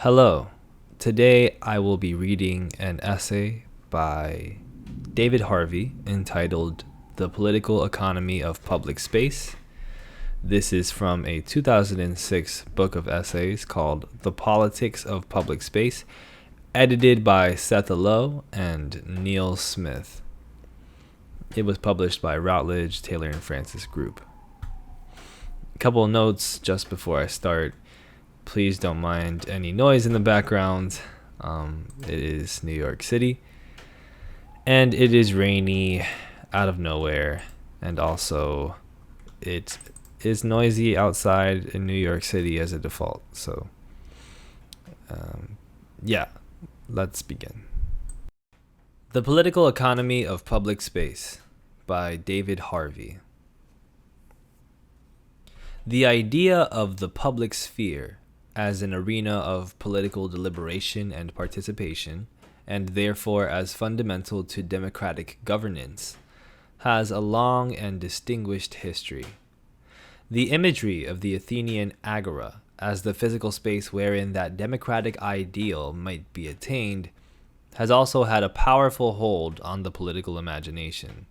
Hello. Today I will be reading an essay by David Harvey entitled The Political Economy of Public Space. This is from a 2006 book of essays called The Politics of Public Space, edited by Seth Lowe and Neil Smith. It was published by Routledge, Taylor and Francis Group. A couple of notes just before I start. Please don't mind any noise in the background. It is New York City, and it is rainy out of nowhere, and also it is noisy outside in New York City as a default. So, let's begin. The Political Economy of Public Space by David Harvey. The idea of the public sphere as an arena of political deliberation and participation, and therefore as fundamental to democratic governance, has a long and distinguished history. The imagery of the Athenian agora as the physical space wherein that democratic ideal might be attained has also had a powerful hold on the political imagination.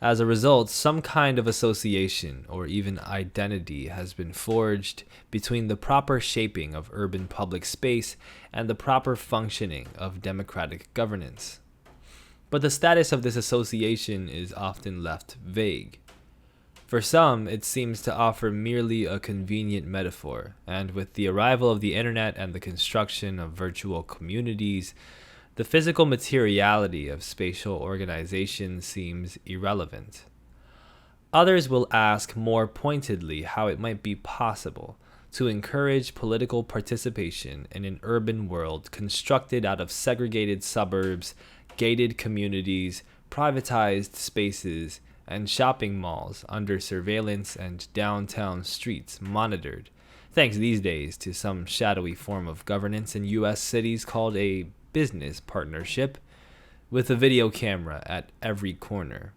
As a result, some kind of association or even identity has been forged between the proper shaping of urban public space and the proper functioning of democratic governance. But the status of this association is often left vague. For some, it seems to offer merely a convenient metaphor, and with the arrival of the internet and the construction of virtual communities, the physical materiality of spatial organization seems irrelevant. Others will ask more pointedly how it might be possible to encourage political participation in an urban world constructed out of segregated suburbs, gated communities, privatized spaces, and shopping malls under surveillance and downtown streets monitored, thanks these days to some shadowy form of governance in U.S. cities called a business partnership, with a video camera at every corner.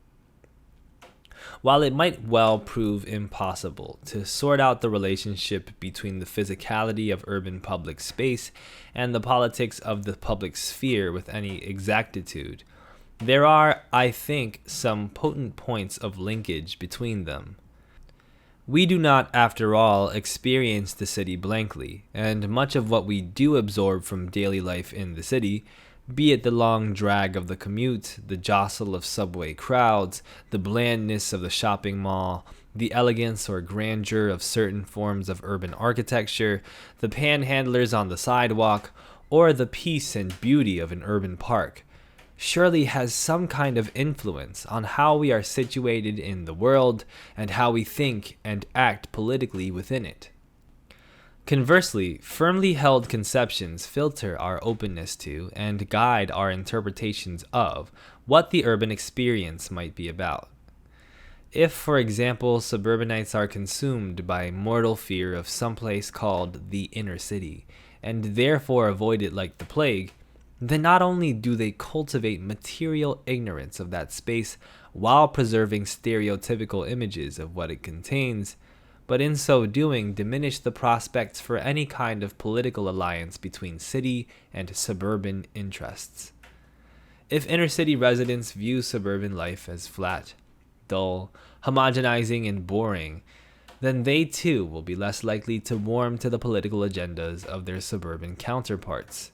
While it might well prove impossible to sort out the relationship between the physicality of urban public space and the politics of the public sphere with any exactitude, there are, I think, some potent points of linkage between them. We do not, after all, experience the city blankly, and much of what we do absorb from daily life in the city, be it the long drag of the commute, the jostle of subway crowds, the blandness of the shopping mall, the elegance or grandeur of certain forms of urban architecture, the panhandlers on the sidewalk, or the peace and beauty of an urban park, surely has some kind of influence on how we are situated in the world and how we think and act politically within it. Conversely, firmly held conceptions filter our openness to and guide our interpretations of what the urban experience might be about. If, for example, suburbanites are consumed by mortal fear of some place called the inner city, and therefore avoid it like the plague, then not only do they cultivate material ignorance of that space while preserving stereotypical images of what it contains, but in so doing diminish the prospects for any kind of political alliance between city and suburban interests. If inner-city residents view suburban life as flat, dull, homogenizing, and boring, then they too will be less likely to warm to the political agendas of their suburban counterparts.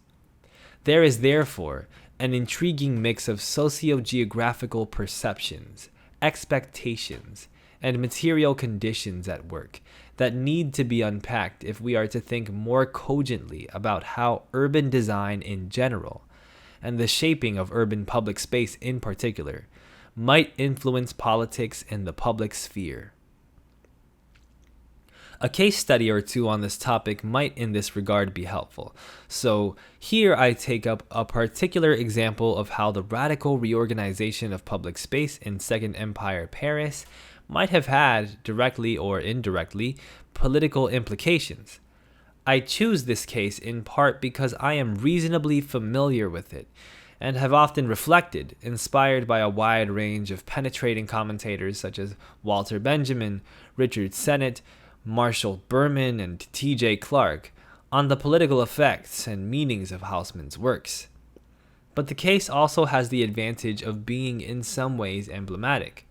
There is therefore an intriguing mix of socio-geographical perceptions, expectations, and material conditions at work that need to be unpacked if we are to think more cogently about how urban design in general, and the shaping of urban public space in particular, might influence politics in the public sphere. A case study or two on this topic might in this regard be helpful. So here I take up a particular example of how the radical reorganization of public space in Second Empire Paris might have had, directly or indirectly, political implications. I choose this case in part because I am reasonably familiar with it, and have often reflected, inspired by a wide range of penetrating commentators such as Walter Benjamin, Richard Sennett, Marshall Berman, and T.J. Clark, on the political effects and meanings of Haussmann's works. But the case also has the advantage of being in some ways emblematic.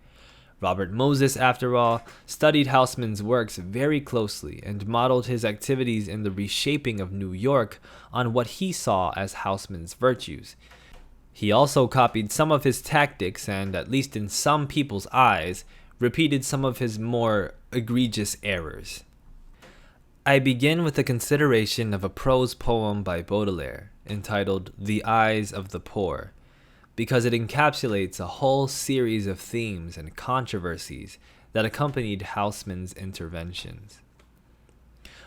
Robert Moses, after all, studied Haussmann's works very closely and modeled his activities in the reshaping of New York on what he saw as Haussmann's virtues. He also copied some of his tactics and, at least in some people's eyes, repeated some of his more egregious errors. I begin with the consideration of a prose poem by Baudelaire entitled The Eyes of the Poor, because it encapsulates a whole series of themes and controversies that accompanied Haussmann's interventions.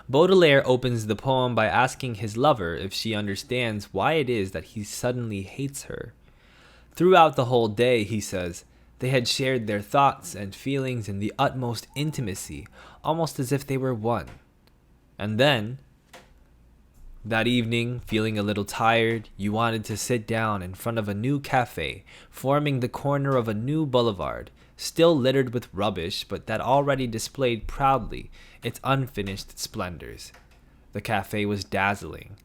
Baudelaire opens the poem by asking his lover if she understands why it is that he suddenly hates her. Throughout the whole day, he says, they had shared their thoughts and feelings in the utmost intimacy, almost as if they were one. And then, that evening, feeling a little tired, you wanted to sit down in front of a new cafe, forming the corner of a new boulevard, still littered with rubbish, but that already displayed proudly its unfinished splendors. The cafe was dazzling.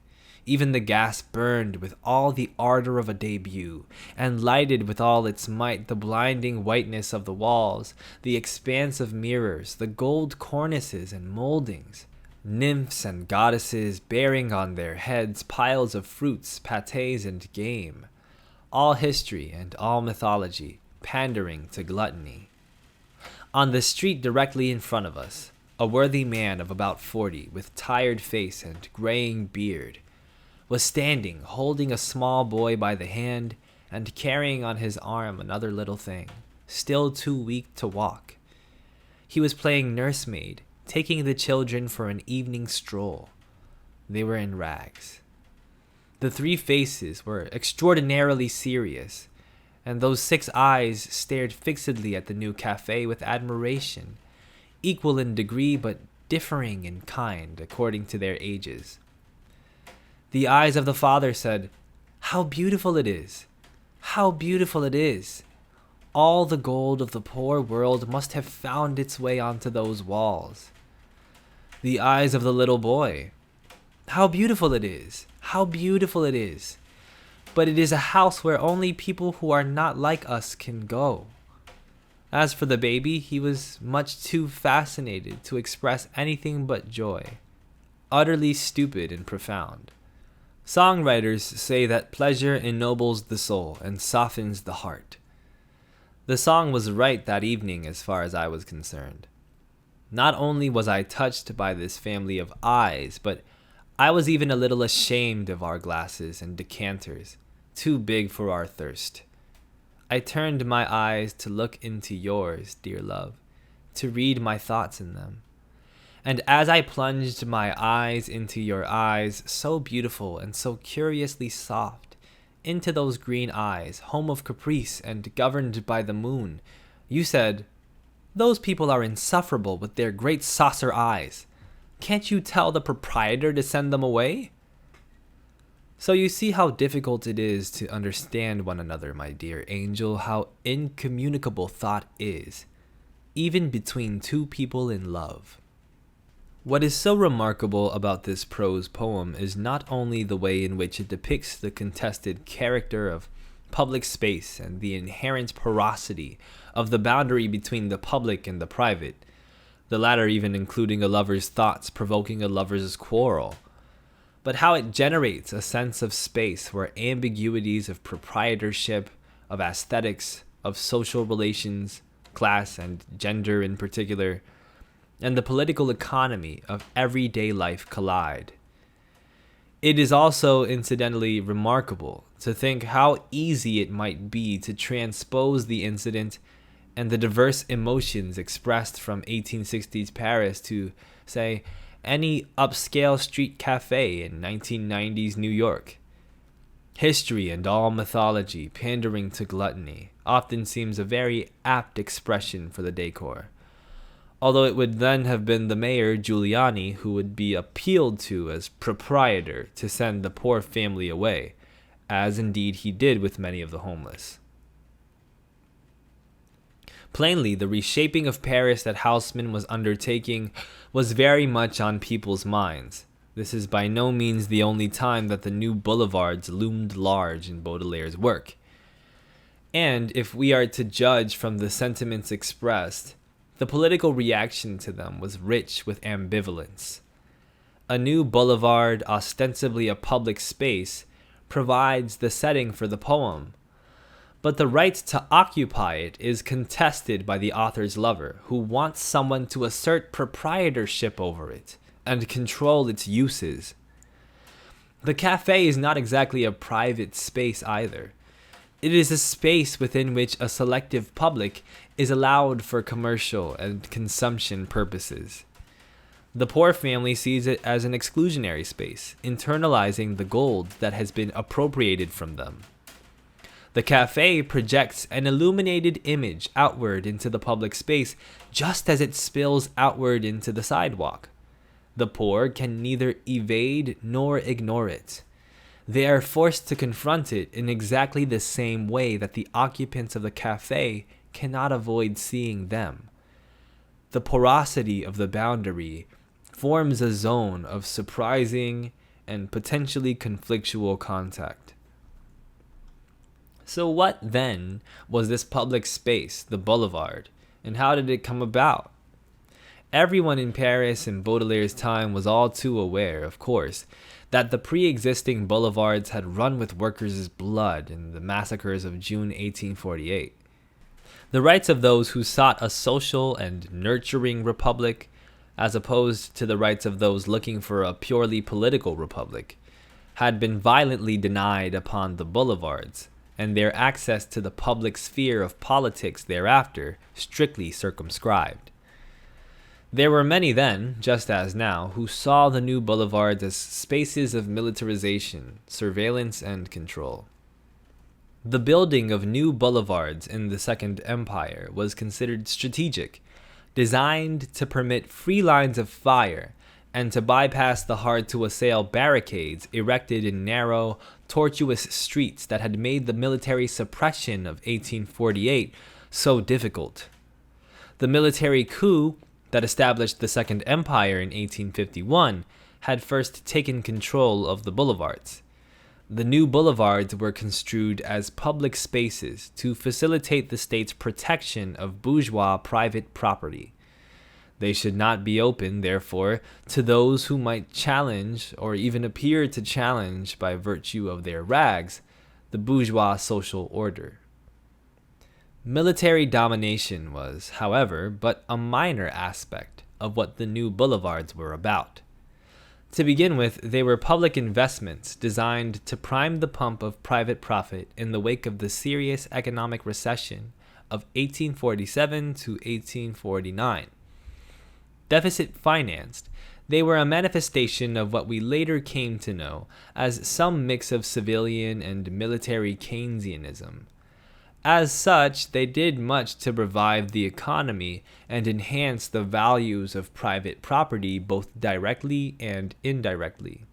Even the gas burned with all the ardor of a debut, and lighted with all its might the blinding whiteness of the walls, the expanse of mirrors, the gold cornices and moldings. Nymphs and goddesses bearing on their heads piles of fruits, pâtés, and game. All history and all mythology, pandering to gluttony. On the street directly in front of us, a worthy man of about 40, with tired face and graying beard, was standing, holding a small boy by the hand and carrying on his arm another little thing, still too weak to walk. He was playing nursemaid, taking the children for an evening stroll. They were in rags. The three faces were extraordinarily serious, and those 6 eyes stared fixedly at the new cafe with admiration, equal in degree but differing in kind according to their ages. The eyes of the father said, "How beautiful it is! How beautiful it is! All the gold of the poor world must have found its way onto those walls." The eyes of the little boy, "How beautiful it is! How beautiful it is! But it is a house where only people who are not like us can go." As for the baby, he was much too fascinated to express anything but joy, utterly stupid and profound. Songwriters say that pleasure ennobles the soul and softens the heart. The song was right that evening as far as I was concerned. Not only was I touched by this family of eyes, but I was even a little ashamed of our glasses and decanters, too big for our thirst. I turned my eyes to look into yours, dear love, to read my thoughts in them. And as I plunged my eyes into your eyes, so beautiful and so curiously soft, into those green eyes, home of caprice and governed by the moon, you said, "Those people are insufferable with their great saucer eyes. Can't you tell the proprietor to send them away?" So you see how difficult it is to understand one another, my dear angel, how incommunicable thought is, even between two people in love. What is so remarkable about this prose poem is not only the way in which it depicts the contested character of public space and the inherent porosity of the boundary between the public and the private, the latter even including a lover's thoughts provoking a lover's quarrel, but how it generates a sense of space where ambiguities of proprietorship, of aesthetics, of social relations, class and gender in particular, and the political economy of everyday life collide. It is also incidentally remarkable to think how easy it might be to transpose the incident and the diverse emotions expressed from 1860s Paris to, say, any upscale street cafe in 1990s New York. History and all mythology pandering to gluttony often seems a very apt expression for the decor, although it would then have been the mayor, Giuliani, who would be appealed to as proprietor to send the poor family away, as indeed he did with many of the homeless. Plainly, the reshaping of Paris that Haussmann was undertaking was very much on people's minds, This is by no means the only time that the new boulevards loomed large in Baudelaire's work. And if we are to judge from the sentiments expressed, the political reaction to them was rich with ambivalence. A new boulevard, ostensibly a public space, provides the setting for the poem, but the right to occupy it is contested by the author's lover, who wants someone to assert proprietorship over it and control its uses. The cafe is not exactly a private space either. It is a space within which a selective public is allowed for commercial and consumption purposes. The poor family sees it as an exclusionary space, internalizing the gold that has been appropriated from them. The cafe projects an illuminated image outward into the public space, just as it spills outward into the sidewalk. The poor can neither evade nor ignore it. They are forced to confront it in exactly the same way that the occupants of the cafe cannot avoid seeing them. The porosity of the boundary forms a zone of surprising and potentially conflictual contact. So what, then, was this public space, the boulevard, and how did it come about? Everyone in Paris in Baudelaire's time was all too aware, of course, that the pre-existing boulevards had run with workers' blood in the massacres of June 1848. The rights of those who sought a social and nurturing republic, as opposed to the rights of those looking for a purely political republic, had been violently denied upon the boulevards, and their access to the public sphere of politics thereafter strictly circumscribed. There were many then, just as now, who saw the new boulevards as spaces of militarization, surveillance, and control. The building of new boulevards in the Second Empire was considered strategic, designed to permit free lines of fire and to bypass the hard-to-assail barricades erected in narrow, tortuous streets that had made the military suppression of 1848 so difficult. The military coup that established the Second Empire in 1851 had first taken control of the boulevards. The new boulevards were construed as public spaces to facilitate the state's protection of bourgeois private property. They should not be open, therefore, to those who might challenge, or even appear to challenge by virtue of their rags, the bourgeois social order. Military domination was, however, but a minor aspect of what the new boulevards were about. To begin with, they were public investments designed to prime the pump of private profit in the wake of the serious economic recession of 1847 to 1849. Deficit financed, they were a manifestation of what we later came to know as some mix of civilian and military Keynesianism. As such, they did much to revive the economy and enhance the values of private property both directly and indirectly.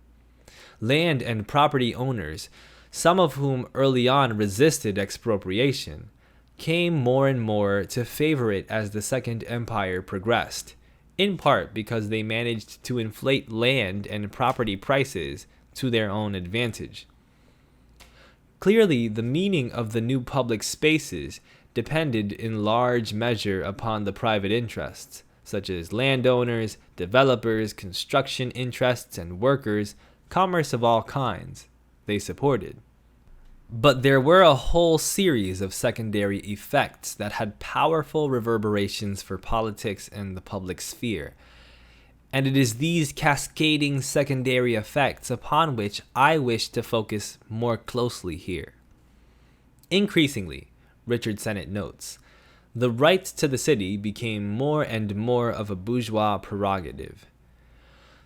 Land and property owners, some of whom early on resisted expropriation, came more and more to favor it as the Second Empire progressed, in part because they managed to inflate land and property prices to their own advantage. Clearly, the meaning of the new public spaces depended in large measure upon the private interests, such as landowners, developers, construction interests, and workers, commerce of all kinds, they supported. But there were a whole series of secondary effects that had powerful reverberations for politics and the public sphere. And it is these cascading secondary effects upon which I wish to focus more closely here. Increasingly, Richard Sennett notes, the right to the city became more and more of a bourgeois prerogative.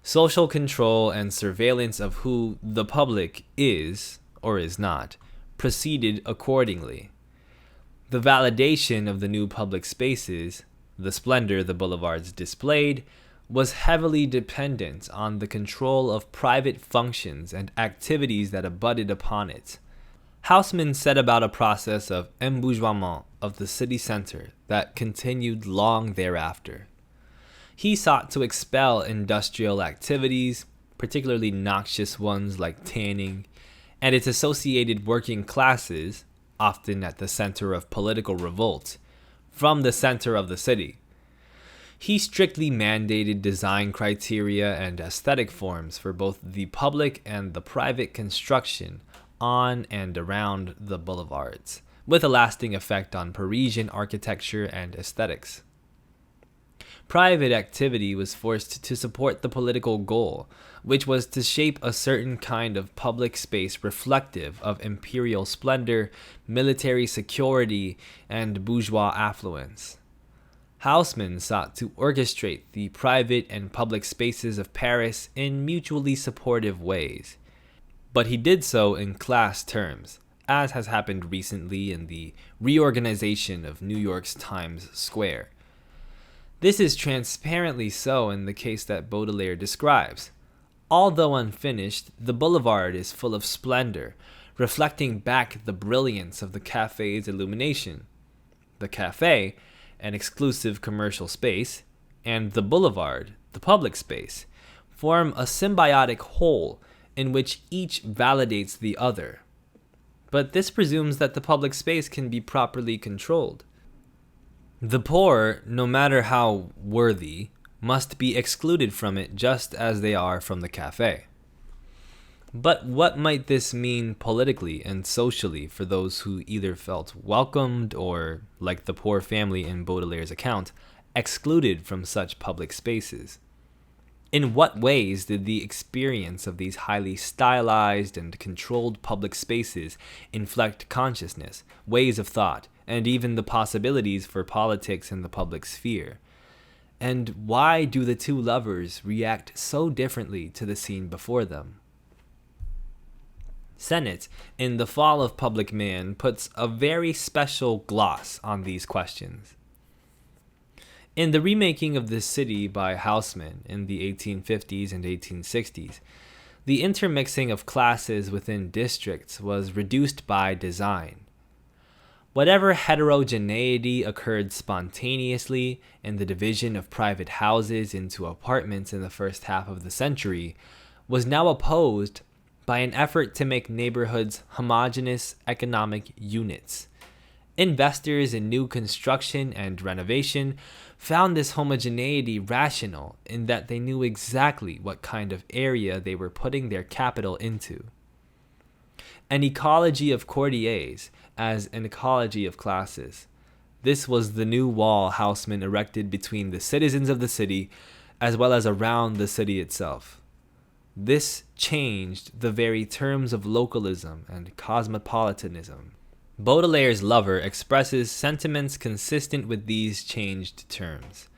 Social control and surveillance of who the public is, or is not, proceeded accordingly. The validation of the new public spaces, the splendor the boulevards displayed, was heavily dependent on the control of private functions and activities that abutted upon it. Haussmann set about a process of embourgeoisement of the city center that continued long thereafter. He sought to expel industrial activities, particularly noxious ones like tanning, and its associated working classes, often at the center of political revolt, from the center of the city. He strictly mandated design criteria and aesthetic forms for both the public and the private construction on and around the boulevards, with a lasting effect on Parisian architecture and aesthetics. Private activity was forced to support the political goal, which was to shape a certain kind of public space reflective of imperial splendor, military security, and bourgeois affluence. Haussmann sought to orchestrate the private and public spaces of Paris in mutually supportive ways, but he did so in class terms, as has happened recently in the reorganization of New York's Times Square. This is transparently so in the case that Baudelaire describes. Although unfinished, the boulevard is full of splendor, reflecting back the brilliance of the cafe's illumination. The cafe, an exclusive commercial space, and the boulevard, the public space, form a symbiotic whole in which each validates the other. But this presumes that the public space can be properly controlled. The poor, no matter how worthy, must be excluded from it just as they are from the cafe. But what might this mean politically and socially for those who either felt welcomed or, like the poor family in Baudelaire's account, excluded from such public spaces? In what ways did the experience of these highly stylized and controlled public spaces inflect consciousness, ways of thought, and even the possibilities for politics in the public sphere? And why do the two lovers react so differently to the scene before them? Sennett, in The Fall of Public Man, puts a very special gloss on these questions. In the remaking of this city by Haussmann in the 1850s and 1860s, the intermixing of classes within districts was reduced by design. Whatever heterogeneity occurred spontaneously in the division of private houses into apartments in the first half of the century was now opposed by an effort to make neighborhoods homogeneous economic units. Investors in new construction and renovation found this homogeneity rational in that they knew exactly what kind of area they were putting their capital into. An ecology of courtiers as an ecology of classes. This was the new wall Haussmann erected between the citizens of the city as well as around the city itself. This changed the very terms of localism and cosmopolitanism. Baudelaire's lover expresses sentiments consistent with these changed terms.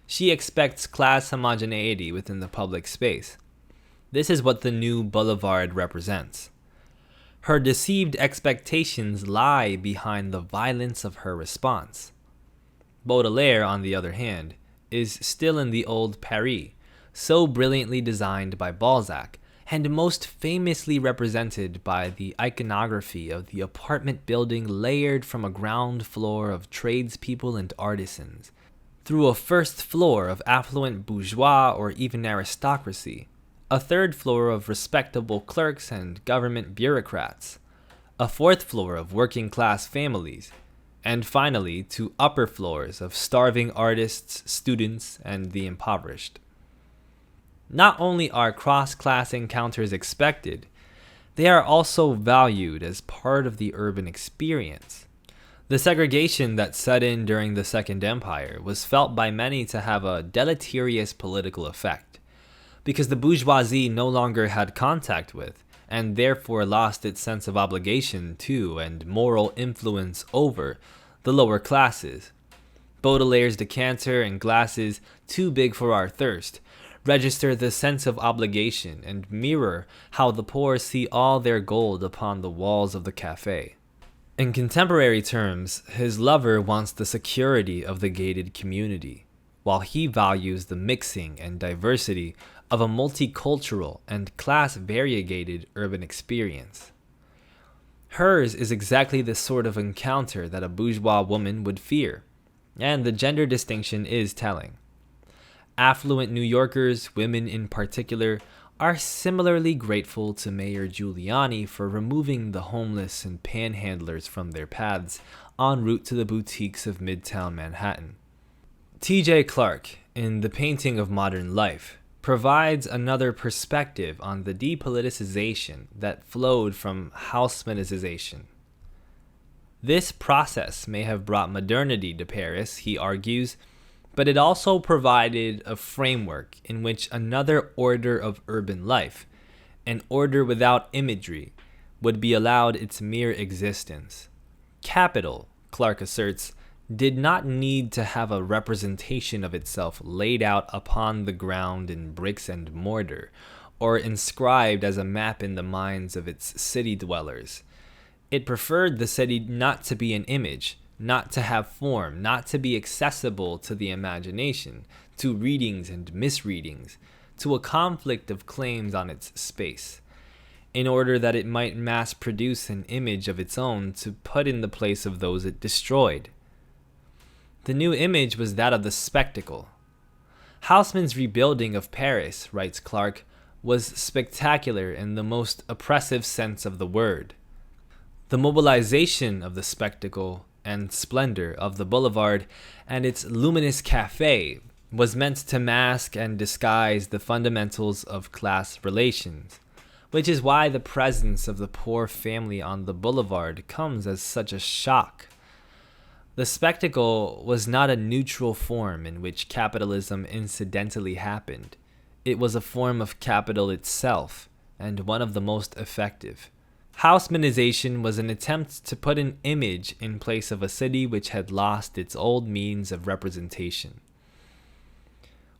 She expects class homogeneity within the public space. This is what the new boulevard represents. Her deceived expectations lie behind the violence of her response. Baudelaire, on the other hand, is still in the old Paris, so brilliantly designed by Balzac, and most famously represented by the iconography of the apartment building layered from a ground floor of tradespeople and artisans, through a first floor of affluent bourgeois or even aristocracy, a third floor of respectable clerks and government bureaucrats, a fourth floor of working-class families, and finally to upper floors of starving artists, students, and the impoverished. Not only are cross-class encounters expected, they are also valued as part of the urban experience. The segregation that set in during the Second Empire was felt by many to have a deleterious political effect, because the bourgeoisie no longer had contact with, and therefore lost its sense of obligation to and moral influence over, the lower classes. Baudelaire's decanter and glasses, too big for our thirst, register the sense of obligation and mirror how the poor see all their gold upon the walls of the cafe. In contemporary terms, his lover wants the security of the gated community, while he values the mixing and diversity of a multicultural and class-variegated urban experience. Hers is exactly the sort of encounter that a bourgeois woman would fear, and the gender distinction is telling. Affluent New Yorkers, women in particular, are similarly grateful to Mayor Giuliani for removing the homeless and panhandlers from their paths en route to the boutiques of Midtown Manhattan. T.J. Clark, in The Painting of Modern Life, provides another perspective on the depoliticization that flowed from Haussmannization. This process may have brought modernity to Paris, he argues, but it also provided a framework in which another order of urban life, an order without imagery, would be allowed its mere existence. Capital, Clark asserts, did not need to have a representation of itself laid out upon the ground in bricks and mortar, or inscribed as a map in the minds of its city dwellers. It preferred the city not to be an image, not to have form, not to be accessible to the imagination, to readings and misreadings, to a conflict of claims on its space, in order that it might mass produce an image of its own to put in the place of those it destroyed. The new image was that of the spectacle. Haussmann's rebuilding of Paris, writes Clark, was spectacular in the most oppressive sense of the word. The mobilization of the spectacle and splendor of the boulevard and its luminous cafe was meant to mask and disguise the fundamentals of class relations, which is why the presence of the poor family on the boulevard comes as such a shock. The spectacle was not a neutral form in which capitalism incidentally happened. It was a form of capital itself, and one of the most effective. Haussmannization was an attempt to put an image in place of a city which had lost its old means of representation.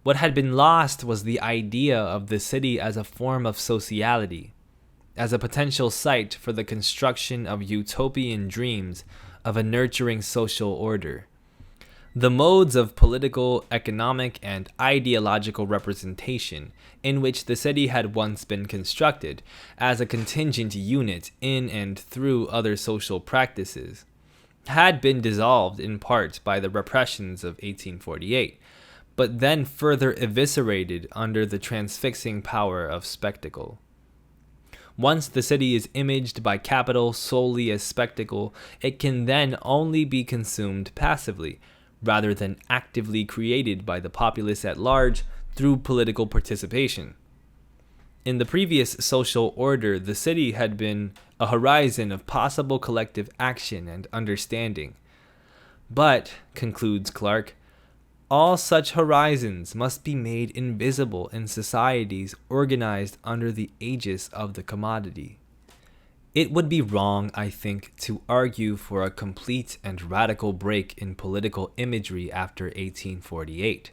What had been lost was the idea of the city as a form of sociality, as a potential site for the construction of utopian dreams of a nurturing social order. The modes of political, economic, and ideological representation in which the city had once been constructed as a contingent unit in and through other social practices had been dissolved in part by the repressions of 1848, but then further eviscerated under the transfixing power of spectacle. Once the city is imaged by capital solely as spectacle, it can then only be consumed passively, rather than actively created by the populace at large through political participation. In the previous social order, the city had been a horizon of possible collective action and understanding. But, concludes Clark, all such horizons must be made invisible in societies organized under the aegis of the commodity. It would be wrong, I think, to argue for a complete and radical break in political imagery after 1848.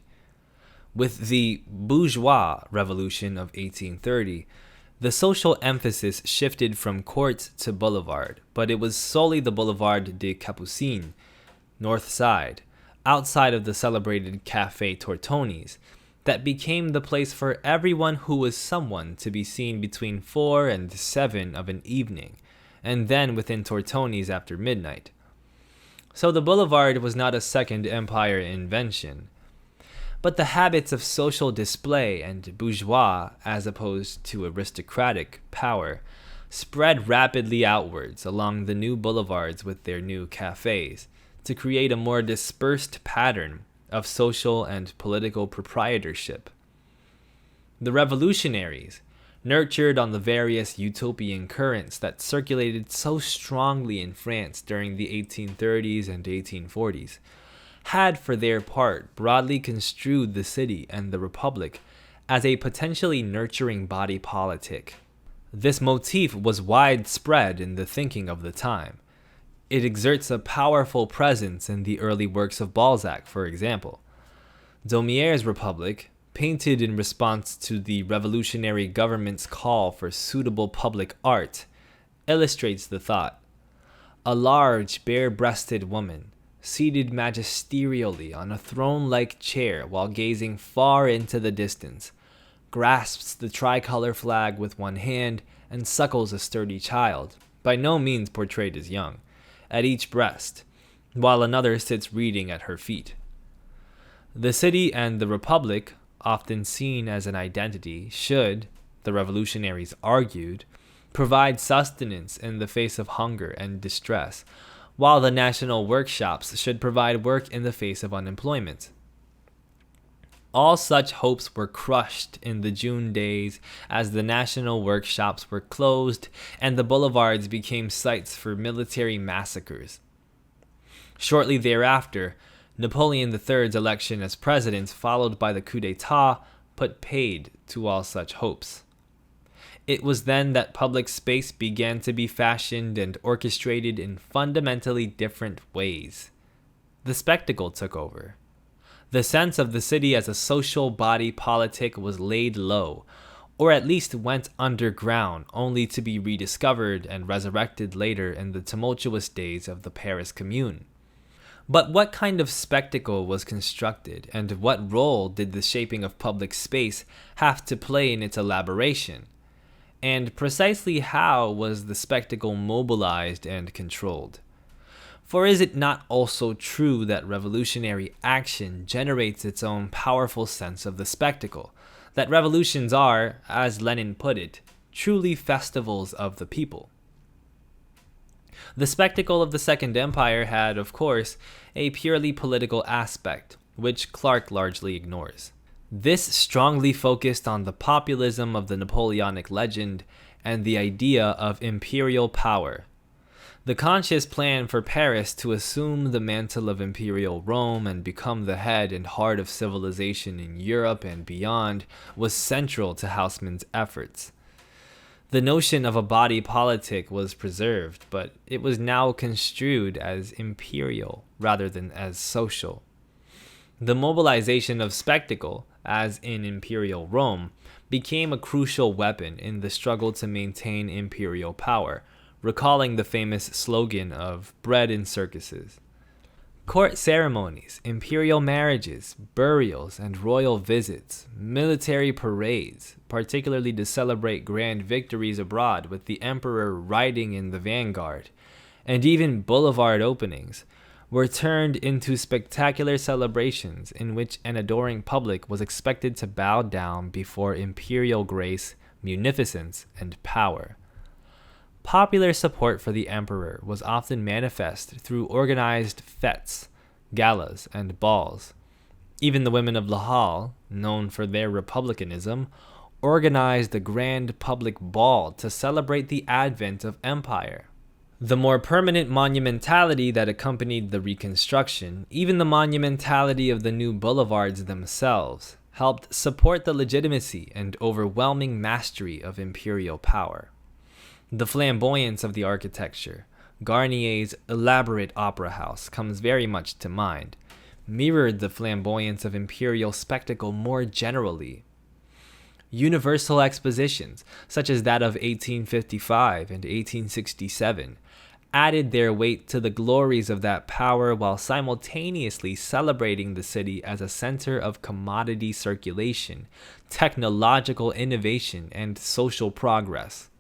With the bourgeois revolution of 1830, the social emphasis shifted from court to boulevard, but it was solely the Boulevard des Capucines, North Side, outside of the celebrated Café Tortoni's, that became the place for everyone who was someone to be seen between 4 and 7 of an evening, and then within Tortoni's after midnight. So the boulevard was not a Second Empire invention, but the habits of social display and bourgeois, as opposed to aristocratic, power spread rapidly outwards along the new boulevards with their new cafes, to create a more dispersed pattern of social and political proprietorship. The revolutionaries, nurtured on the various utopian currents that circulated so strongly in France during the 1830s and 1840s, had for their part broadly construed the city and the republic as a potentially nurturing body politic. This motif was widespread in the thinking of the time. It exerts a powerful presence in the early works of Balzac, for example. Daumier's Republic, painted in response to the revolutionary government's call for suitable public art, illustrates the thought. A large, bare-breasted woman, seated magisterially on a throne-like chair while gazing far into the distance, grasps the tricolor flag with one hand and suckles a sturdy child, by no means portrayed as young, at each breast, while another sits reading at her feet. The city and the republic, often seen as an identity, should, the revolutionaries argued, provide sustenance in the face of hunger and distress, while the national workshops should provide work in the face of unemployment. All such hopes were crushed in the June days as the national workshops were closed and the boulevards became sites for military massacres. Shortly thereafter, Napoleon III's election as president, followed by the coup d'etat, put paid to all such hopes. It was then that public space began to be fashioned and orchestrated in fundamentally different ways. The spectacle took over. The sense of the city as a social body politic was laid low, or at least went underground, only to be rediscovered and resurrected later in the tumultuous days of the Paris Commune. But what kind of spectacle was constructed, and what role did the shaping of public space have to play in its elaboration? And precisely how was the spectacle mobilized and controlled? For is it not also true that revolutionary action generates its own powerful sense of the spectacle, that revolutions are, as Lenin put it, truly festivals of the people? The spectacle of the Second Empire had, of course, a purely political aspect, which Clark largely ignores. This strongly focused on the populism of the Napoleonic legend and the idea of imperial power. The conscious plan for Paris to assume the mantle of imperial Rome and become the head and heart of civilization in Europe and beyond was central to Haussmann's efforts. The notion of a body politic was preserved, but it was now construed as imperial rather than as social. The mobilization of spectacle, as in imperial Rome, became a crucial weapon in the struggle to maintain imperial power, recalling the famous slogan of bread in circuses. Court ceremonies, imperial marriages, burials, and royal visits, military parades, particularly to celebrate grand victories abroad with the emperor riding in the vanguard, and even boulevard openings, were turned into spectacular celebrations in which an adoring public was expected to bow down before imperial grace, munificence, and power. Popular support for the emperor was often manifest through organized fêtes, galas, and balls. Even the women of Le Hall, known for their republicanism, organized a grand public ball to celebrate the advent of empire. The more permanent monumentality that accompanied the reconstruction, even the monumentality of the new boulevards themselves, helped support the legitimacy and overwhelming mastery of imperial power. The flamboyance of the architecture, Garnier's elaborate opera house comes very much to mind, mirrored the flamboyance of imperial spectacle more generally. Universal expositions, such as that of 1855 and 1867, added their weight to the glories of that power while simultaneously celebrating the city as a center of commodity circulation, technological innovation, and social progress.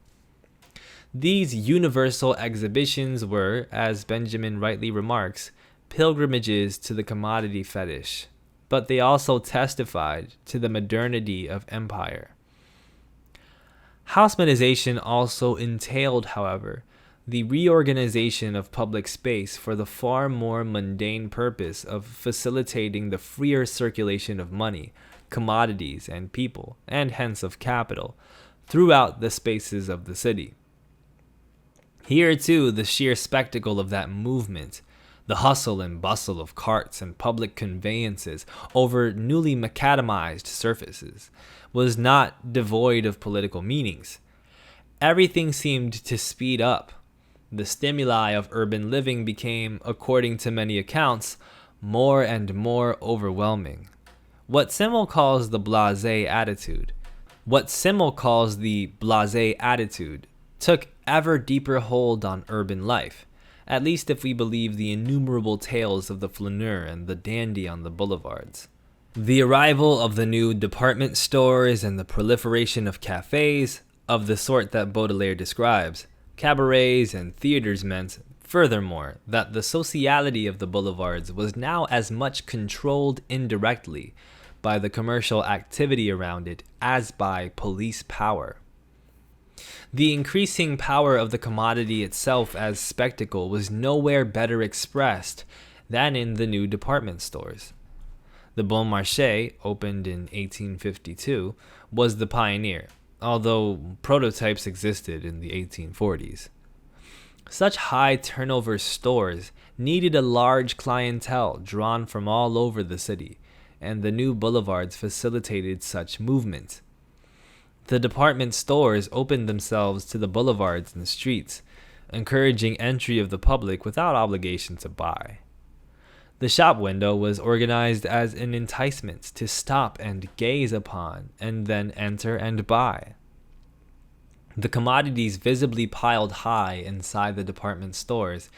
These universal exhibitions were, as Benjamin rightly remarks, pilgrimages to the commodity fetish, but they also testified to the modernity of empire. Haussmannization also entailed, however, the reorganization of public space for the far more mundane purpose of facilitating the freer circulation of money, commodities, and people, and hence of capital, throughout the spaces of the city. Here, too, the sheer spectacle of that movement, the hustle and bustle of carts and public conveyances over newly macadamized surfaces, was not devoid of political meanings. Everything seemed to speed up. The stimuli of urban living became, according to many accounts, more and more overwhelming. What Simmel calls the blasé attitude took ever deeper hold on urban life, at least if we believe the innumerable tales of the flaneur and the dandy on the boulevards. The arrival of the new department stores and the proliferation of cafes, of the sort that Baudelaire describes, cabarets and theaters meant, furthermore, that the sociality of the boulevards was now as much controlled indirectly, by the commercial activity around it as by police power. The increasing power of the commodity itself as spectacle was nowhere better expressed than in the new department stores. The Bon Marché, opened in 1852, was the pioneer, although prototypes existed in the 1840s. Such high turnover stores needed a large clientele drawn from all over the city, and the new boulevards facilitated such movement. The department stores opened themselves to the boulevards and streets, encouraging entry of the public without obligation to buy. The shop window was organized as an enticement to stop and gaze upon, and then enter and buy. The commodities visibly piled high inside the department stores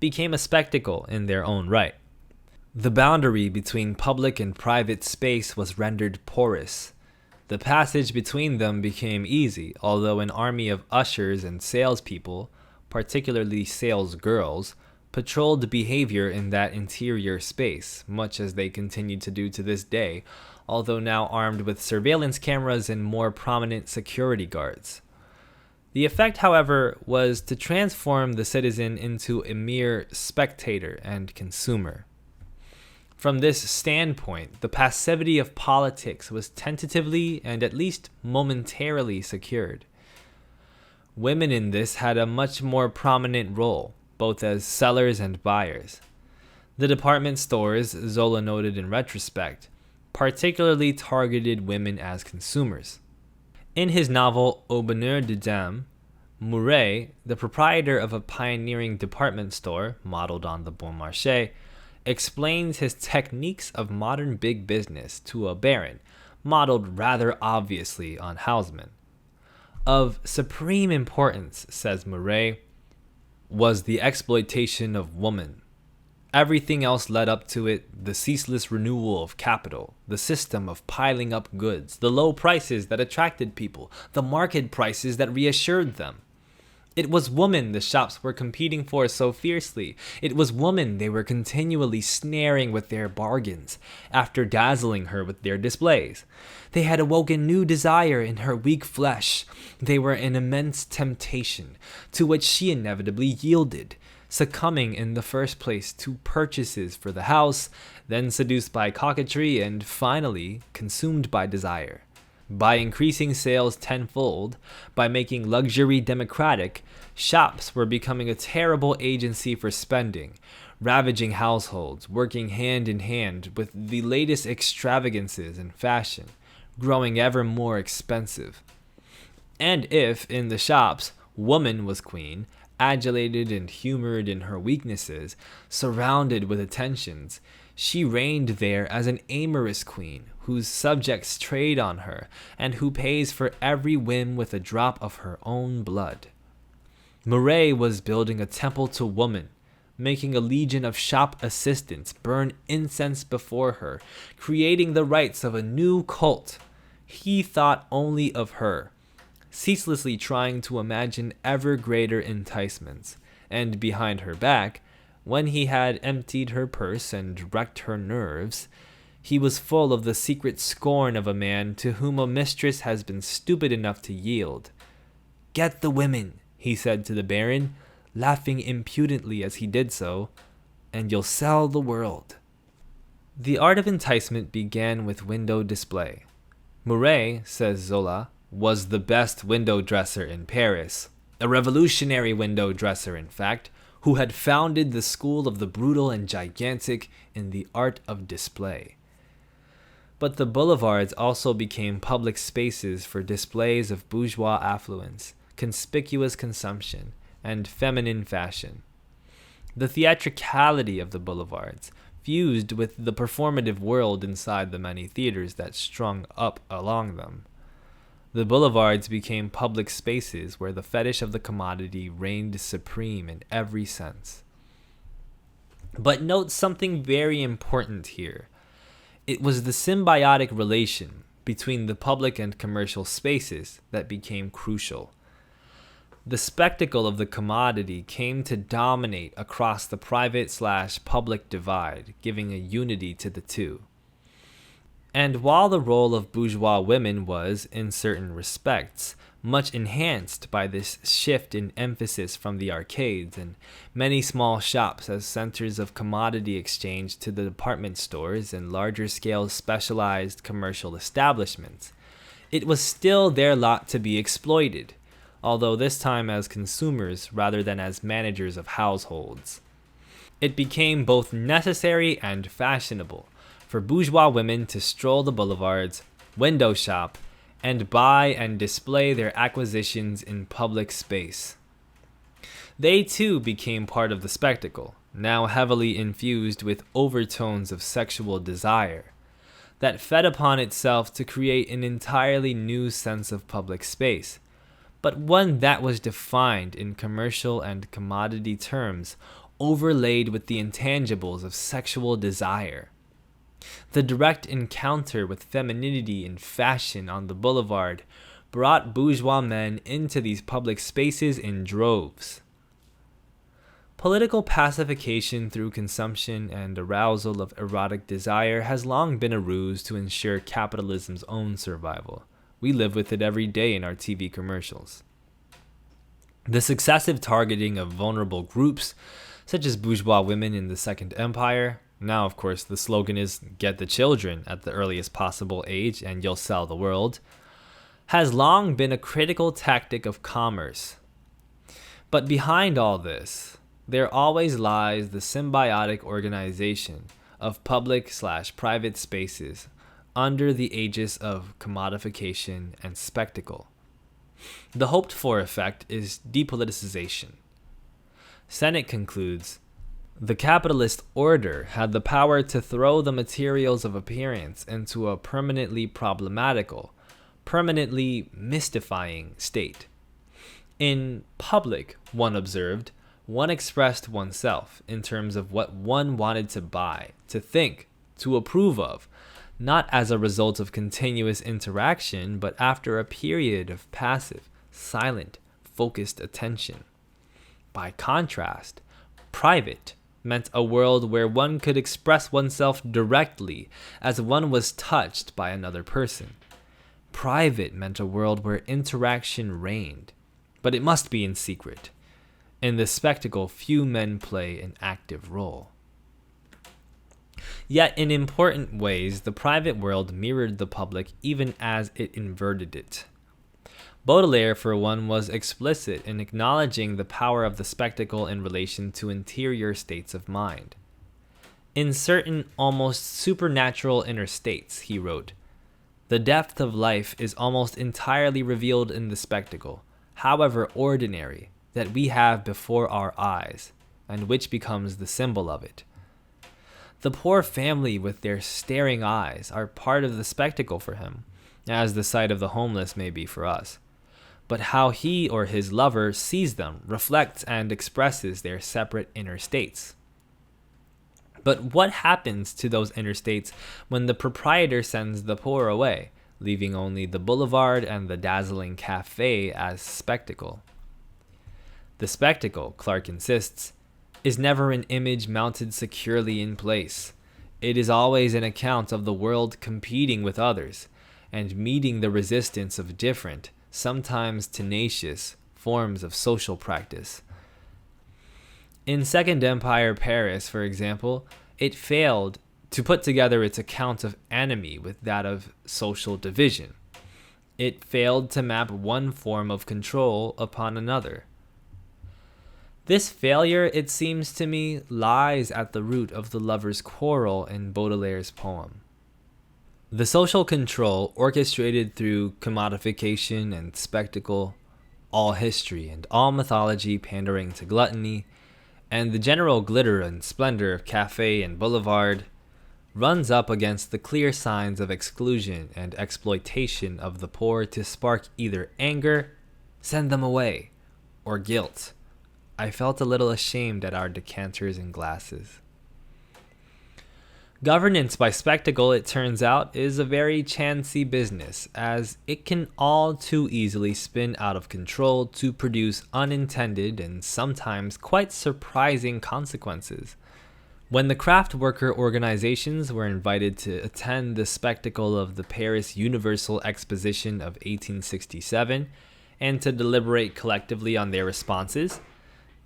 became a spectacle in their own right. The boundary between public and private space was rendered porous. The passage between them became easy, although an army of ushers and salespeople, particularly salesgirls, patrolled behavior in that interior space, much as they continue to do to this day, although now armed with surveillance cameras and more prominent security guards. The effect, however, was to transform the citizen into a mere spectator and consumer. From this standpoint, the passivity of politics was tentatively and at least momentarily secured. Women in this had a much more prominent role, both as sellers and buyers. The department stores, Zola noted in retrospect, particularly targeted women as consumers. In his novel Au Bonheur des Dames, Mouret, the proprietor of a pioneering department store modeled on the Bon Marché, explains his techniques of modern big business to a baron, modeled rather obviously on Haussmann. Of supreme importance, says Mouret, was the exploitation of woman. Everything else led up to it, the ceaseless renewal of capital, the system of piling up goods, the low prices that attracted people, the market prices that reassured them. It was woman the shops were competing for so fiercely. It was woman they were continually snaring with their bargains, after dazzling her with their displays. They had awoken new desire in her weak flesh. They were an immense temptation, to which she inevitably yielded, succumbing in the first place to purchases for the house, then seduced by coquetry, and finally consumed by desire. By increasing sales tenfold, by making luxury democratic, shops were becoming a terrible agency for spending, ravaging households, working hand in hand with the latest extravagances in fashion, growing ever more expensive. And if, in the shops, woman was queen, adulated and humored in her weaknesses, surrounded with attentions, she reigned there as an amorous queen, whose subjects trade on her, and who pays for every whim with a drop of her own blood. Mouret was building a temple to woman, making a legion of shop assistants burn incense before her, creating the rites of a new cult. He thought only of her, ceaselessly trying to imagine ever greater enticements, and behind her back, when he had emptied her purse and wrecked her nerves, he was full of the secret scorn of a man to whom a mistress has been stupid enough to yield. "Get the women," he said to the baron, laughing impudently as he did so, "and you'll sell the world." The art of enticement began with window display. Mouret, says Zola, was the best window dresser in Paris, a revolutionary window dresser, in fact, who had founded the school of the brutal and gigantic in the art of display. But the boulevards also became public spaces for displays of bourgeois affluence, conspicuous consumption, and feminine fashion. The theatricality of the boulevards fused with the performative world inside the many theaters that strung up along them. The boulevards became public spaces where the fetish of the commodity reigned supreme in every sense. But note something very important here. It was the symbiotic relation between the public and commercial spaces that became crucial. The spectacle of the commodity came to dominate across the private/public divide, giving a unity to the two. And while the role of bourgeois women was, in certain respects, much enhanced by this shift in emphasis from the arcades and many small shops as centers of commodity exchange to the department stores and larger scale specialized commercial establishments, it was still their lot to be exploited, although this time as consumers rather than as managers of households. It became both necessary and fashionable for bourgeois women to stroll the boulevards, window shop, and buy and display their acquisitions in public space. They too became part of the spectacle, now heavily infused with overtones of sexual desire, that fed upon itself to create an entirely new sense of public space, but one that was defined in commercial and commodity terms, overlaid with the intangibles of sexual desire. The direct encounter with femininity and fashion on the boulevard brought bourgeois men into these public spaces in droves. Political pacification through consumption and arousal of erotic desire has long been a ruse to ensure capitalism's own survival. We live with it every day in our TV commercials. The successive targeting of vulnerable groups, such as bourgeois women in the Second Empire. Now, of course, the slogan is "Get the children at the earliest possible age and you'll sell the world," has long been a critical tactic of commerce. But behind all this, there always lies the symbiotic organization of public/private spaces under the aegis of commodification and spectacle. The hoped-for effect is depoliticization. Sennett concludes, "The capitalist order had the power to throw the materials of appearance into a permanently problematical, permanently mystifying state. In public, one observed, one expressed oneself in terms of what one wanted to buy, to think, to approve of, not as a result of continuous interaction, but after a period of passive, silent, focused attention. By contrast, private meant a world where one could express oneself directly as one was touched by another person. Private meant a world where interaction reigned, but it must be in secret. In the spectacle, few men play an active role." Yet in important ways, the private world mirrored the public even as it inverted it. Baudelaire, for one, was explicit in acknowledging the power of the spectacle in relation to interior states of mind. In certain almost supernatural inner states, he wrote, "The depth of life is almost entirely revealed in the spectacle, however ordinary, that we have before our eyes, and which becomes the symbol of it. The poor family with their staring eyes are part of the spectacle for him, as the sight of the homeless may be for us. But how he or his lover sees them reflects and expresses their separate inner states. But what happens to those inner states when the proprietor sends the poor away, leaving only the boulevard and the dazzling cafe as spectacle? The spectacle, Clark insists, is never an image mounted securely in place. It is always an account of the world competing with others and meeting the resistance of different, sometimes tenacious, forms of social practice. In Second Empire Paris, for example, it failed to put together its account of enemy with that of social division. It failed to map one form of control upon another. This failure, it seems to me, lies at the root of the lovers' quarrel in Baudelaire's poem. The social control orchestrated through commodification and spectacle, all history and all mythology pandering to gluttony, and the general glitter and splendor of cafe and boulevard, runs up against the clear signs of exclusion and exploitation of the poor to spark either anger, send them away, or guilt. I felt a little ashamed at our decanters and glasses. Governance by spectacle, it turns out, is a very chancy business, as it can all too easily spin out of control to produce unintended and sometimes quite surprising consequences. When the craft worker organizations were invited to attend the spectacle of the Paris Universal Exposition of 1867 and to deliberate collectively on their responses,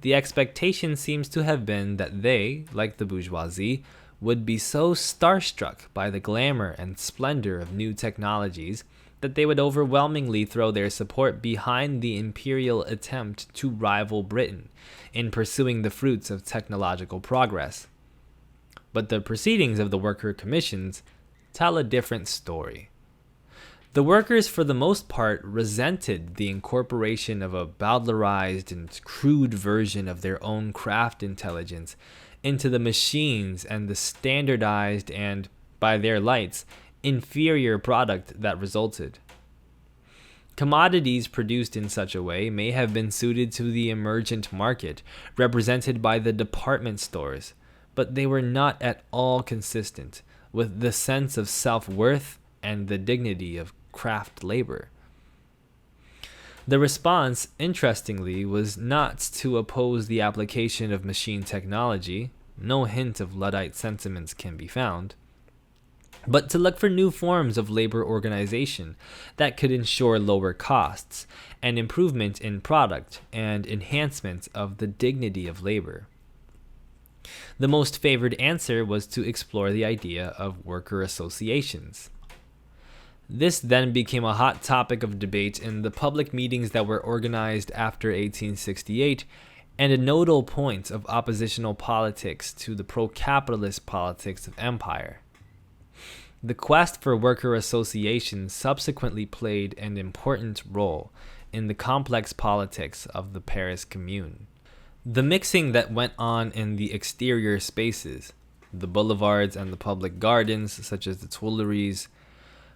the expectation seems to have been that they, like the bourgeoisie, would be so starstruck by the glamour and splendor of new technologies that they would overwhelmingly throw their support behind the imperial attempt to rival Britain in pursuing the fruits of technological progress. But the proceedings of the worker commissions tell a different story. The workers, for the most part, resented the incorporation of a bowdlerized and crude version of their own craft intelligence into the machines and the standardized and, by their lights, inferior product that resulted. Commodities produced in such a way may have been suited to the emergent market, represented by the department stores, but they were not at all consistent with the sense of self-worth and the dignity of craft labor. The response, interestingly, was not to oppose the application of machine technology, no hint of Luddite sentiments can be found, but to look for new forms of labor organization that could ensure lower costs, and improvement in product, and enhancement of the dignity of labor. The most favored answer was to explore the idea of worker associations. This then became a hot topic of debate in the public meetings that were organized after 1868, and a nodal point of oppositional politics to the pro-capitalist politics of empire. The quest for worker associations subsequently played an important role in the complex politics of the Paris Commune. The mixing that went on in the exterior spaces, the boulevards and the public gardens, such as the Tuileries,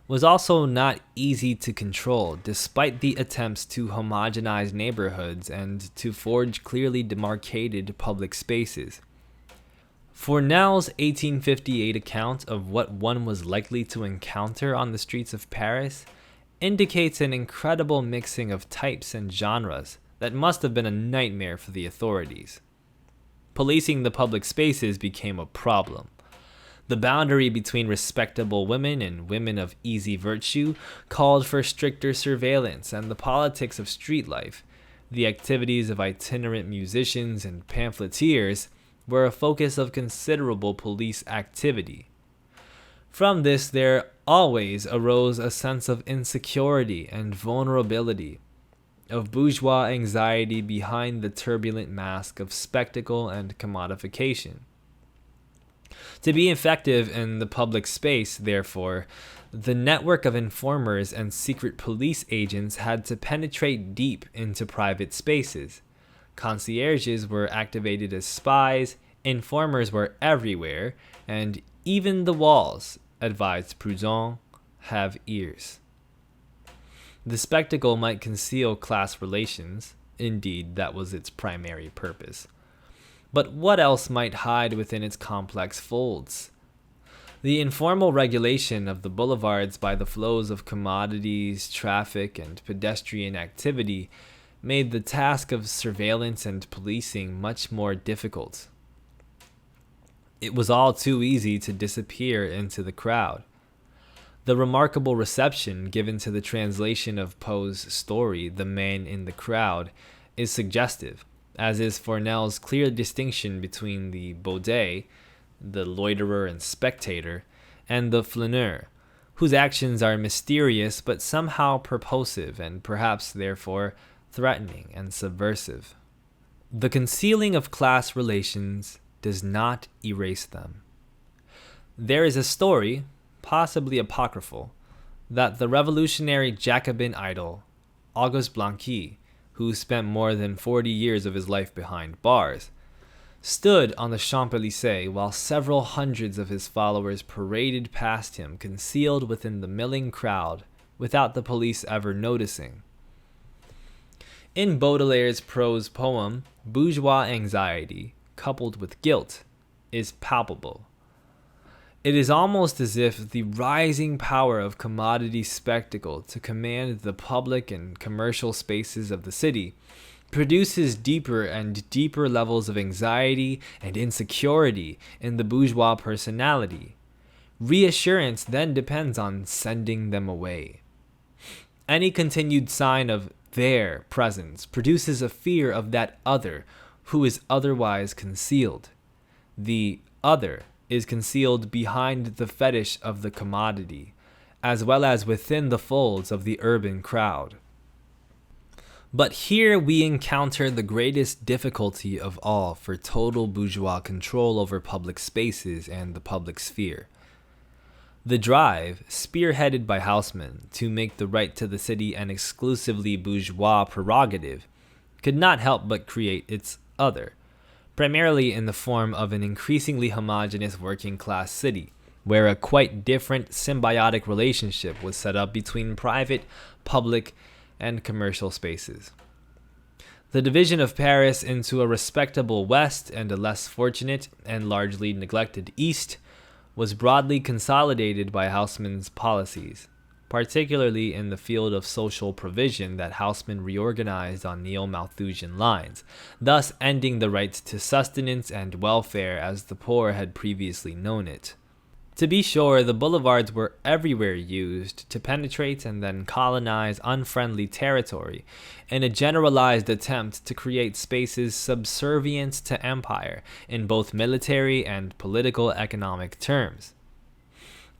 was also not easy to control, despite the attempts to homogenize neighborhoods and to forge clearly demarcated public spaces. Fournel's 1858 account of what one was likely to encounter on the streets of Paris indicates an incredible mixing of types and genres that must have been a nightmare for the authorities. Policing the public spaces became a problem. The boundary between respectable women and women of easy virtue called for stricter surveillance, and the politics of street life, the activities of itinerant musicians and pamphleteers, were a focus of considerable police activity. From this, there always arose a sense of insecurity and vulnerability, of bourgeois anxiety behind the turbulent mask of spectacle and commodification. To be effective in the public space, therefore, the network of informers and secret police agents had to penetrate deep into private spaces. Concierges were activated as spies, informers were everywhere, and even the walls, advised Proudhon, have ears. The spectacle might conceal class relations, indeed that was its primary purpose. But what else might hide within its complex folds? The informal regulation of the boulevards by the flows of commodities, traffic, and pedestrian activity made the task of surveillance and policing much more difficult. It was all too easy to disappear into the crowd. The remarkable reception given to the translation of Poe's story, The Man in the Crowd, is suggestive, as is Fournel's clear distinction between the baudet, the loiterer and spectator, and the flaneur, whose actions are mysterious but somehow purposive and perhaps therefore threatening and subversive. The concealing of class relations does not erase them. There is a story, possibly apocryphal, that the revolutionary Jacobin idol, Auguste Blanqui, who spent more than 40 years of his life behind bars, stood on the Champs-Élysées while several hundreds of his followers paraded past him, concealed within the milling crowd, without the police ever noticing. In Baudelaire's prose poem, bourgeois anxiety, coupled with guilt, is palpable. It is almost as if the rising power of commodity spectacle to command the public and commercial spaces of the city produces deeper and deeper levels of anxiety and insecurity in the bourgeois personality. Reassurance then depends on sending them away. Any continued sign of their presence produces a fear of that other who is otherwise concealed. The other is concealed behind the fetish of the commodity, as well as within the folds of the urban crowd. But here we encounter the greatest difficulty of all for total bourgeois control over public spaces and the public sphere. The drive, spearheaded by Haussmann to make the right to the city an exclusively bourgeois prerogative, could not help but create its other, primarily in the form of an increasingly homogeneous working-class city, where a quite different symbiotic relationship was set up between private, public, and commercial spaces. The division of Paris into a respectable West and a less fortunate and largely neglected East was broadly consolidated by Haussmann's policies, particularly in the field of social provision that Haussmann reorganized on neo-Malthusian lines, thus ending the right to sustenance and welfare as the poor had previously known it. To be sure, the boulevards were everywhere used to penetrate and then colonize unfriendly territory in a generalized attempt to create spaces subservient to empire in both military and political economic terms.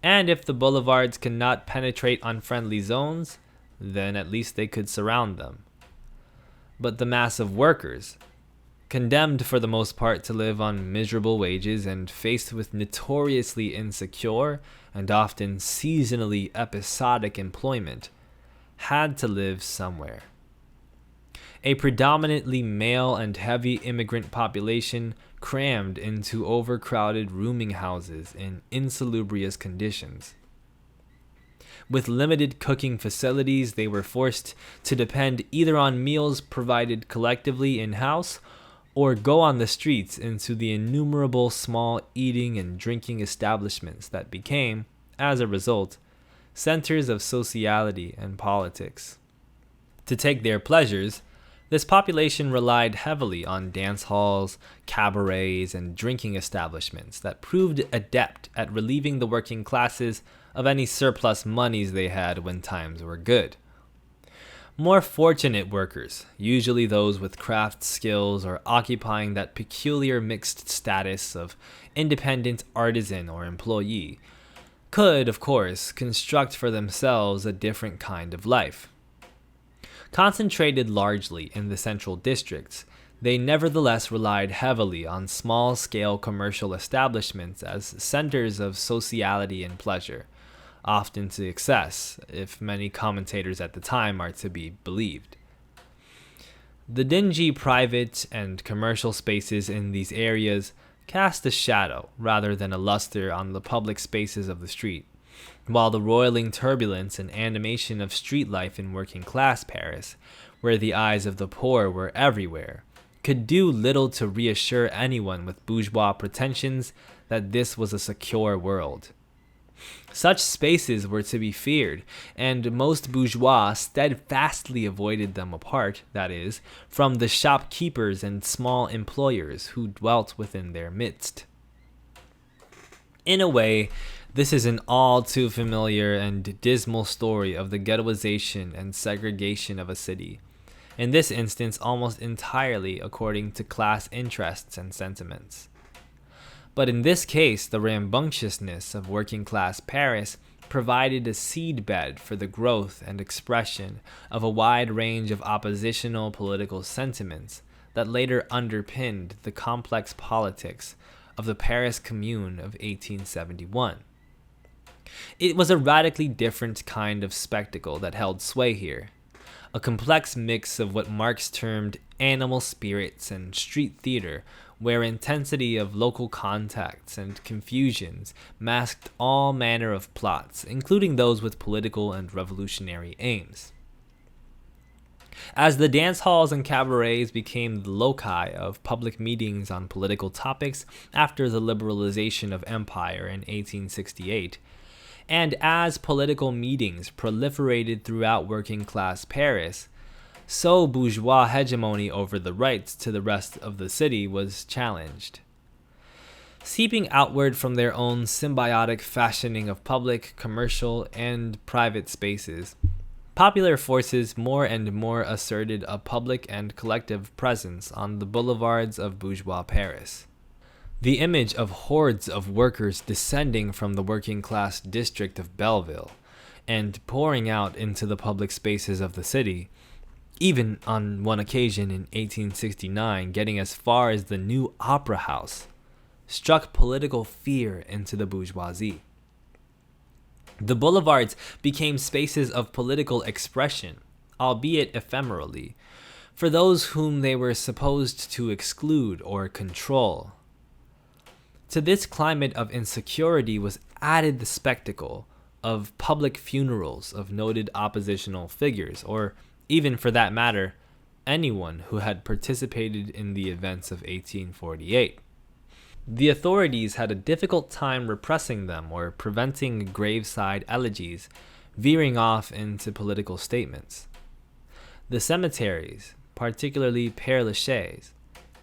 And if the boulevards cannot penetrate unfriendly zones, then at least they could surround them. But the mass of workers, condemned for the most part to live on miserable wages and faced with notoriously insecure and often seasonally episodic employment, had to live somewhere. A predominantly male and heavy immigrant population crammed into overcrowded rooming houses in insalubrious conditions. With limited cooking facilities, they were forced to depend either on meals provided collectively in-house or go on the streets into the innumerable small eating and drinking establishments that became, as a result, centers of sociality and politics. To take their pleasures, this population relied heavily on dance halls, cabarets, and drinking establishments that proved adept at relieving the working classes of any surplus monies they had when times were good. More fortunate workers, usually those with craft skills or occupying that peculiar mixed status of independent artisan or employee, could, of course, construct for themselves a different kind of life. Concentrated largely in the central districts, they nevertheless relied heavily on small-scale commercial establishments as centers of sociality and pleasure, often to excess, if many commentators at the time are to be believed. The dingy private and commercial spaces in these areas cast a shadow rather than a luster on the public spaces of the street, while the roiling turbulence and animation of street life in working-class Paris, where the eyes of the poor were everywhere, could do little to reassure anyone with bourgeois pretensions that this was a secure world. Such spaces were to be feared, and most bourgeois steadfastly avoided them apart, that is, from the shopkeepers and small employers who dwelt within their midst. In a way, this is an all too familiar and dismal story of the ghettoization and segregation of a city, in this instance almost entirely according to class interests and sentiments. But in this case, the rambunctiousness of working-class Paris provided a seedbed for the growth and expression of a wide range of oppositional political sentiments that later underpinned the complex politics of the Paris Commune of 1871. It was a radically different kind of spectacle that held sway here, a complex mix of what Marx termed animal spirits and street theater, where intensity of local contacts and confusions masked all manner of plots, including those with political and revolutionary aims. As the dance halls and cabarets became the loci of public meetings on political topics after the liberalization of empire in 1868, and as political meetings proliferated throughout working-class Paris, so bourgeois hegemony over the rights to the rest of the city was challenged. Seeping outward from their own symbiotic fashioning of public, commercial, and private spaces, popular forces more and more asserted a public and collective presence on the boulevards of bourgeois Paris. The image of hordes of workers descending from the working-class district of Belleville and pouring out into the public spaces of the city, even on one occasion in 1869 getting as far as the new Opera House, struck political fear into the bourgeoisie. The boulevards became spaces of political expression, albeit ephemerally, for those whom they were supposed to exclude or control. To this climate of insecurity was added the spectacle of public funerals of noted oppositional figures, or even for that matter, anyone who had participated in the events of 1848. The authorities had a difficult time repressing them or preventing graveside elegies veering off into political statements. The cemeteries, particularly Père Lachaise,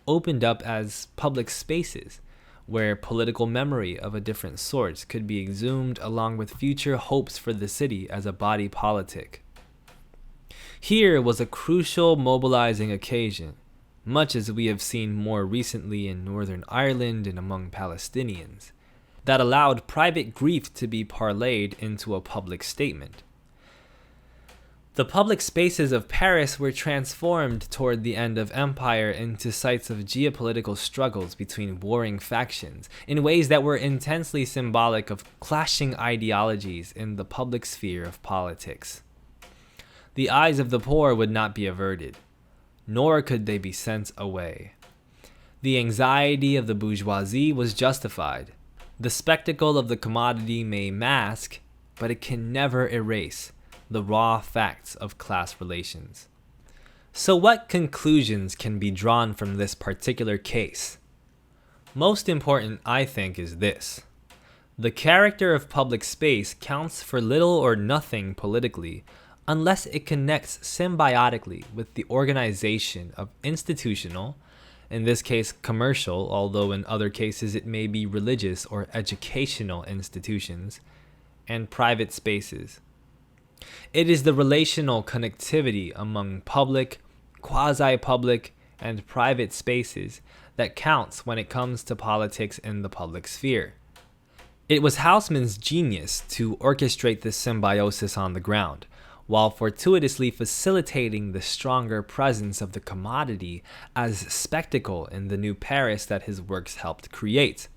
opened up as public spaces where political memory of a different sort could be exhumed along with future hopes for the city as a body politic. Here was a crucial mobilizing occasion, much as we have seen more recently in Northern Ireland and among Palestinians, that allowed private grief to be parlayed into a public statement. The public spaces of Paris were transformed toward the end of empire into sites of geopolitical struggles between warring factions in ways that were intensely symbolic of clashing ideologies in the public sphere of politics. The eyes of the poor would not be averted, nor could they be sent away. The anxiety of the bourgeoisie was justified. The spectacle of the commodity may mask, but it can never erase, the raw facts of class relations. So what conclusions can be drawn from this particular case? Most important, I think, is this. The character of public space counts for little or nothing politically, unless it connects symbiotically with the organization of institutional, in this case commercial, although in other cases it may be religious or educational institutions, and private spaces. It is the relational connectivity among public, quasi-public, and private spaces that counts when it comes to politics in the public sphere. It was Haussmann's genius to orchestrate this symbiosis on the ground, while fortuitously facilitating the stronger presence of the commodity as spectacle in the new Paris that his works helped create.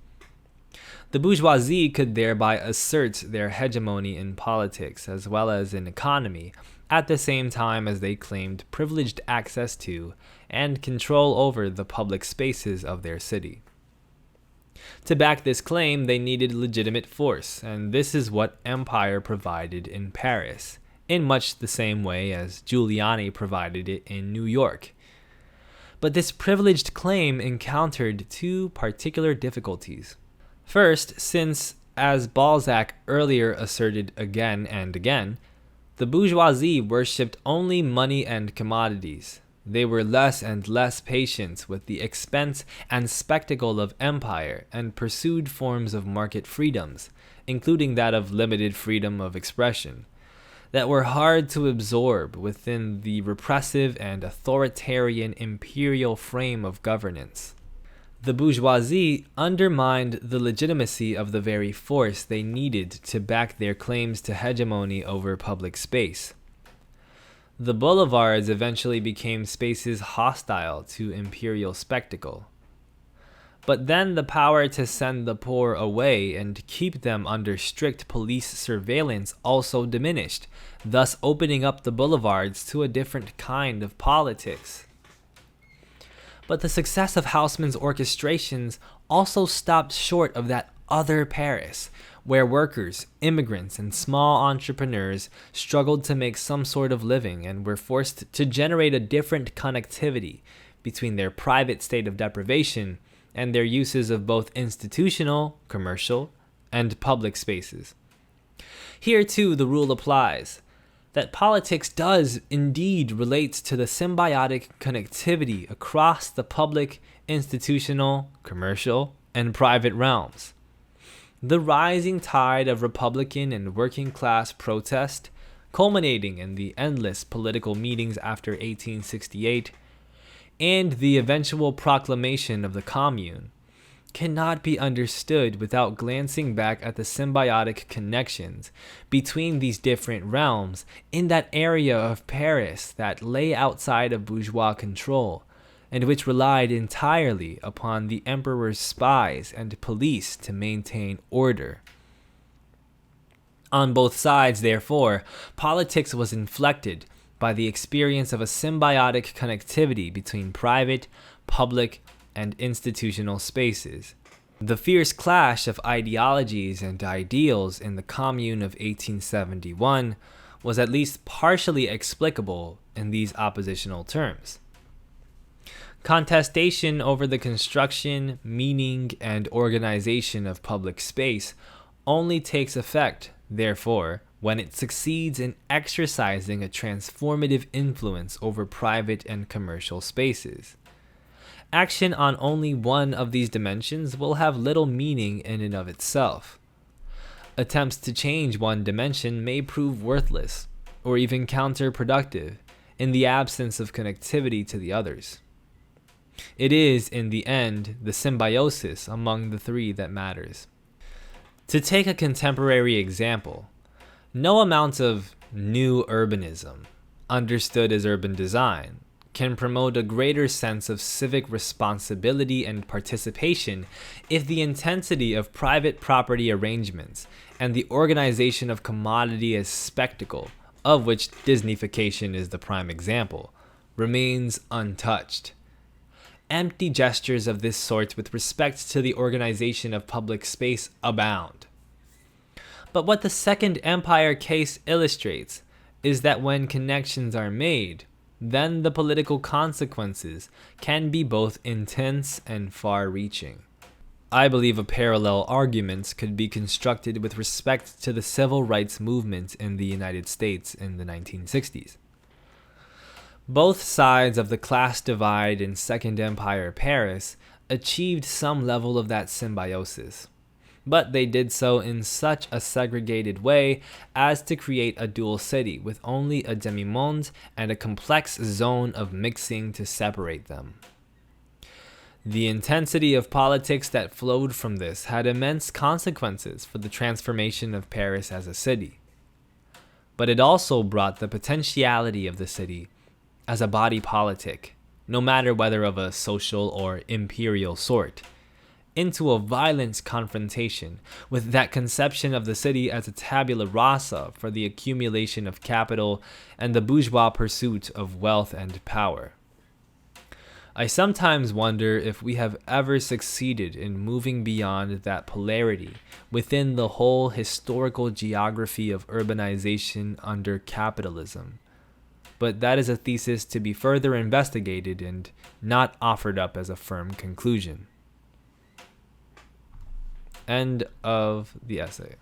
The bourgeoisie could thereby assert their hegemony in politics as well as in economy, at the same time as they claimed privileged access to and control over the public spaces of their city. To back this claim, they needed legitimate force, and this is what empire provided in Paris, in much the same way as Giuliani provided it in New York. But this privileged claim encountered two particular difficulties. First, since, as Balzac earlier asserted again and again, the bourgeoisie worshipped only money and commodities, they were less and less patient with the expense and spectacle of empire and pursued forms of market freedoms, including that of limited freedom of expression, that were hard to absorb within the repressive and authoritarian imperial frame of governance. The bourgeoisie undermined the legitimacy of the very force they needed to back their claims to hegemony over public space. The boulevards eventually became spaces hostile to imperial spectacle. But then the power to send the poor away and keep them under strict police surveillance also diminished, thus opening up the boulevards to a different kind of politics. But the success of Haussmann's orchestrations also stopped short of that other Paris, where workers, immigrants, and small entrepreneurs struggled to make some sort of living and were forced to generate a different connectivity between their private state of deprivation and their uses of both institutional, commercial, and public spaces. Here too the rule applies. that politics does indeed relate to the symbiotic connectivity across the public, institutional, commercial, and private realms. The rising tide of Republican and working class protest, culminating in the endless political meetings after 1868, and the eventual proclamation of the Commune, cannot be understood without glancing back at the symbiotic connections between these different realms in that area of Paris that lay outside of bourgeois control, and which relied entirely upon the emperor's spies and police to maintain order. On both sides, therefore, politics was inflected by the experience of a symbiotic connectivity between private, public, and institutional spaces. The fierce clash of ideologies and ideals in the Commune of 1871 was at least partially explicable in these oppositional terms. Contestation over the construction, meaning, and organization of public space only takes effect, therefore, when it succeeds in exercising a transformative influence over private and commercial spaces. Action on only one of these dimensions will have little meaning in and of itself. Attempts to change one dimension may prove worthless, or even counterproductive, in the absence of connectivity to the others. It is, in the end, the symbiosis among the three that matters. To take a contemporary example, no amount of new urbanism, understood as urban design, can promote a greater sense of civic responsibility and participation if the intensity of private property arrangements and the organization of commodity as spectacle, of which Disneyfication is the prime example, remains untouched. Empty gestures of this sort with respect to the organization of public space abound. But what the Second Empire case illustrates is that when connections are made, then the political consequences can be both intense and far-reaching. I believe a parallel argument could be constructed with respect to the civil rights movement in the United States in the 1960s. Both sides of the class divide in Second Empire Paris achieved some level of that symbiosis, but they did so in such a segregated way as to create a dual city with only a demi-monde and a complex zone of mixing to separate them. The intensity of politics that flowed from this had immense consequences for the transformation of Paris as a city, but it also brought the potentiality of the city as a body politic, no matter whether of a social or imperial sort, into a violent confrontation with that conception of the city as a tabula rasa for the accumulation of capital and the bourgeois pursuit of wealth and power. I sometimes wonder if we have ever succeeded in moving beyond that polarity within the whole historical geography of urbanization under capitalism. But that is a thesis to be further investigated and not offered up as a firm conclusion. End of the essay.